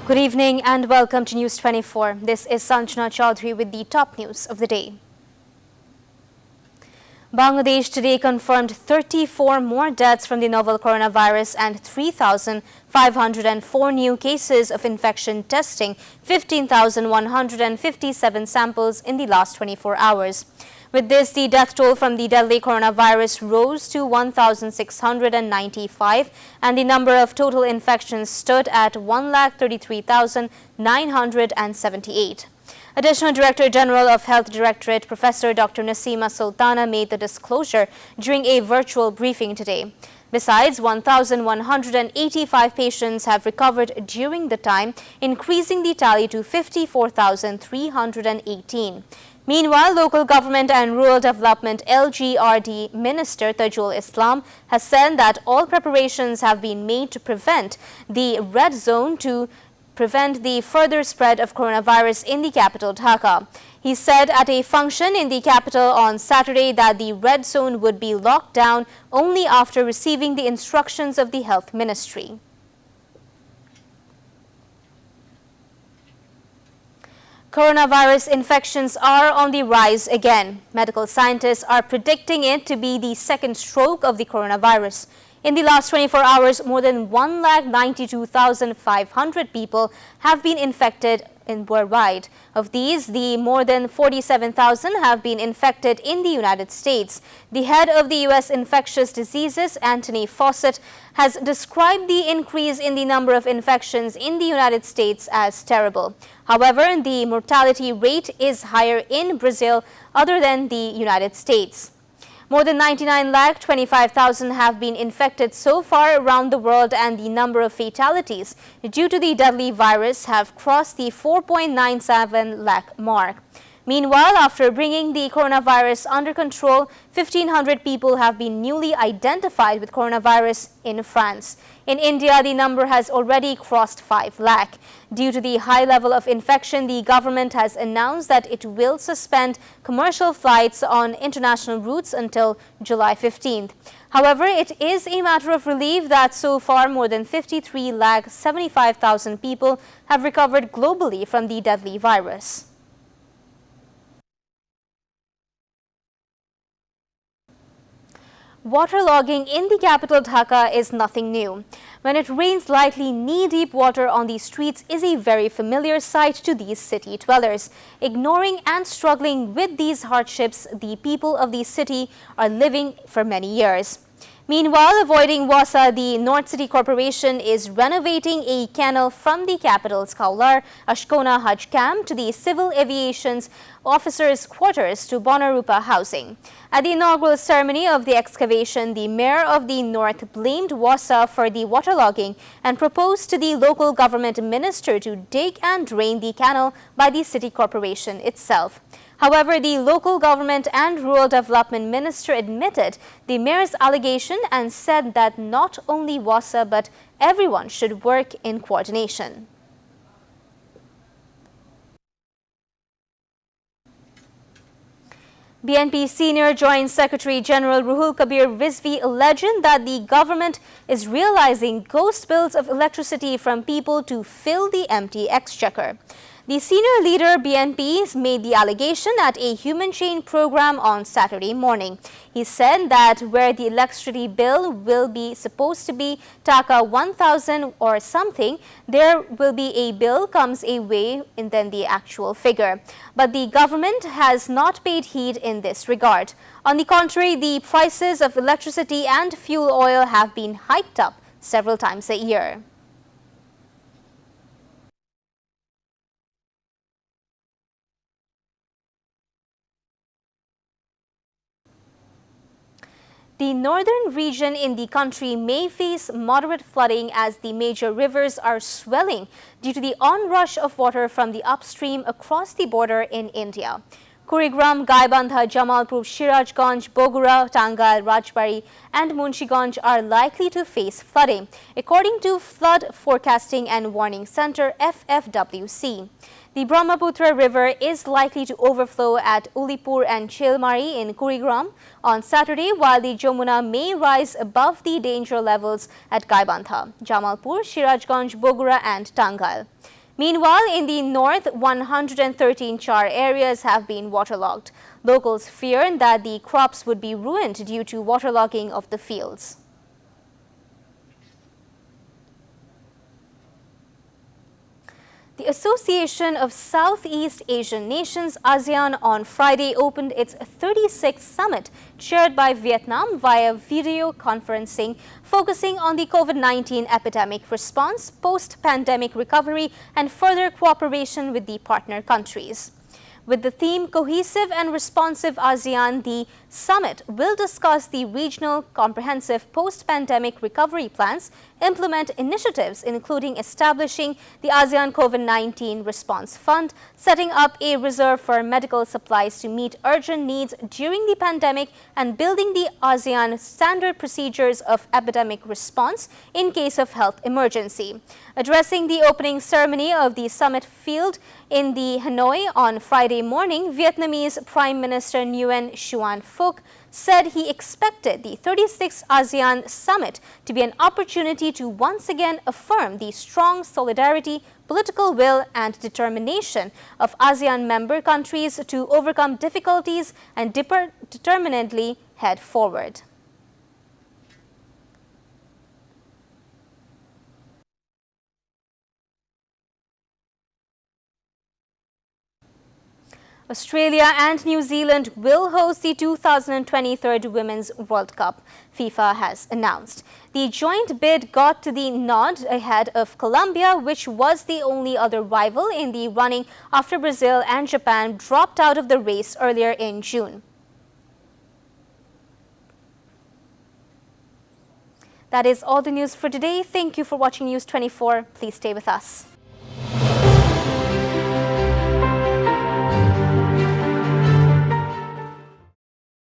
Good evening and welcome to News 24. This is Sanjana Chaudhary with the top news of the day. Bangladesh today confirmed 34 more deaths from the novel coronavirus and 3,504 new cases of infection, testing 15,157 samples in the last 24 hours. With this, the death toll from the deadly coronavirus rose to 1,695 and the number of total infections stood at 1,33,978. Additional Director General of Health Directorate, Professor Dr. Nasima Sultana, made the disclosure during a virtual briefing today. Besides, 1,185 patients have recovered during the time, increasing the tally to 54,318. Meanwhile, Local Government and Rural Development LGRD Minister Tajul Islam has said that all preparations have been made to prevent the red zone to prevent the further spread of coronavirus in the capital Dhaka. He said at a function in the capital on Saturday that the red zone would be locked down only after receiving the instructions of the Health Ministry. Coronavirus infections are on the rise again. Medical scientists are predicting it to be the second stroke of the coronavirus. In the last 24 hours, more than 192,500 people have been infected worldwide. Of these, the more than 47,000 have been infected in the United States. The head of the U.S. Infectious Diseases, Anthony Fauci, has described the increase in the number of infections in the United States as terrible. However, the mortality rate is higher in Brazil other than the United States. More than 99,25,000 have been infected so far around the world, and the number of fatalities due to the deadly virus have crossed the 4.97 lakh mark. Meanwhile, after bringing the coronavirus under control, 1,500 people have been newly identified with coronavirus in France. In India, the number has already crossed 5 lakh. Due to the high level of infection, the government has announced that it will suspend commercial flights on international routes until July 15th. However, it is a matter of relief that so far more than 53,75,000 people have recovered globally from the deadly virus. Waterlogging in the capital Dhaka is nothing new. When it rains lightly, knee-deep water on the streets is a very familiar sight to these city dwellers. Ignoring and struggling with these hardships, the people of the city are living for many years. Meanwhile, avoiding Wasa, the North City Corporation is renovating a canal from the capital's Kaular Ashkona Hajj camp to the Civil Aviation's officers' quarters to Bonarupa housing. At the inaugural ceremony of the excavation, the mayor of the North blamed Wasa for the waterlogging and proposed to the local government minister to dig and drain the canal by the city corporation itself. However, the local government and rural development minister admitted the mayor's allegation and said that not only Wasa but everyone should work in coordination. BNP Senior Joint Secretary General Ruhul Kabir Rizvi alleged that the government is realizing ghost bills of electricity from people to fill the empty exchequer. The senior leader BNP made the allegation at a human chain program on Saturday morning. He said that where the electricity bill will be supposed to be Taka 1,000 or something, there will be a bill comes away and then the actual figure. But the government has not paid heed in this regard. On the contrary, the prices of electricity and fuel oil have been hiked up several times a year. The northern region in the country may face moderate flooding as the major rivers are swelling due to the onrush of water from the upstream across the border in India. Kurigram, Gaibandha, Jamalpur, Sirajganj, Bogura, Tangal, Rajbari and Munshiganj are likely to face flooding, according to Flood Forecasting and Warning Center FFWC. The Brahmaputra River is likely to overflow at Ulipur and Chilmari in Kurigram on Saturday, while the Jamuna may rise above the danger levels at Gaibandha, Jamalpur, Sirajganj, Bogura and Tangal. Meanwhile, in the north, 113 char areas have been waterlogged. Locals fear that the crops would be ruined due to waterlogging of the fields. The Association of Southeast Asian Nations, ASEAN, on Friday opened its 36th summit, chaired by Vietnam via video conferencing, focusing on the COVID-19 epidemic response, post-pandemic recovery, and further cooperation with the partner countries. With the theme Cohesive and Responsive ASEAN, the summit will discuss the regional comprehensive post-pandemic recovery plans, implement initiatives including establishing the ASEAN COVID-19 Response Fund, setting up a reserve for medical supplies to meet urgent needs during the pandemic, and building the ASEAN standard procedures of epidemic response in case of health emergency. Addressing the opening ceremony of the summit field in the Hanoi on Friday morning, Vietnamese Prime Minister Nguyen Xuan Phuc said he expected the 36th ASEAN Summit to be an opportunity to once again affirm the strong solidarity, political will and determination of ASEAN member countries to overcome difficulties and determinedly head forward. Australia and New Zealand will host the 2023 Women's World Cup, FIFA has announced. The joint bid got to the nod ahead of Colombia, which was the only other rival in the running after Brazil and Japan dropped out of the race earlier in June. That is all the news for today. Thank you for watching News 24. Please stay with us.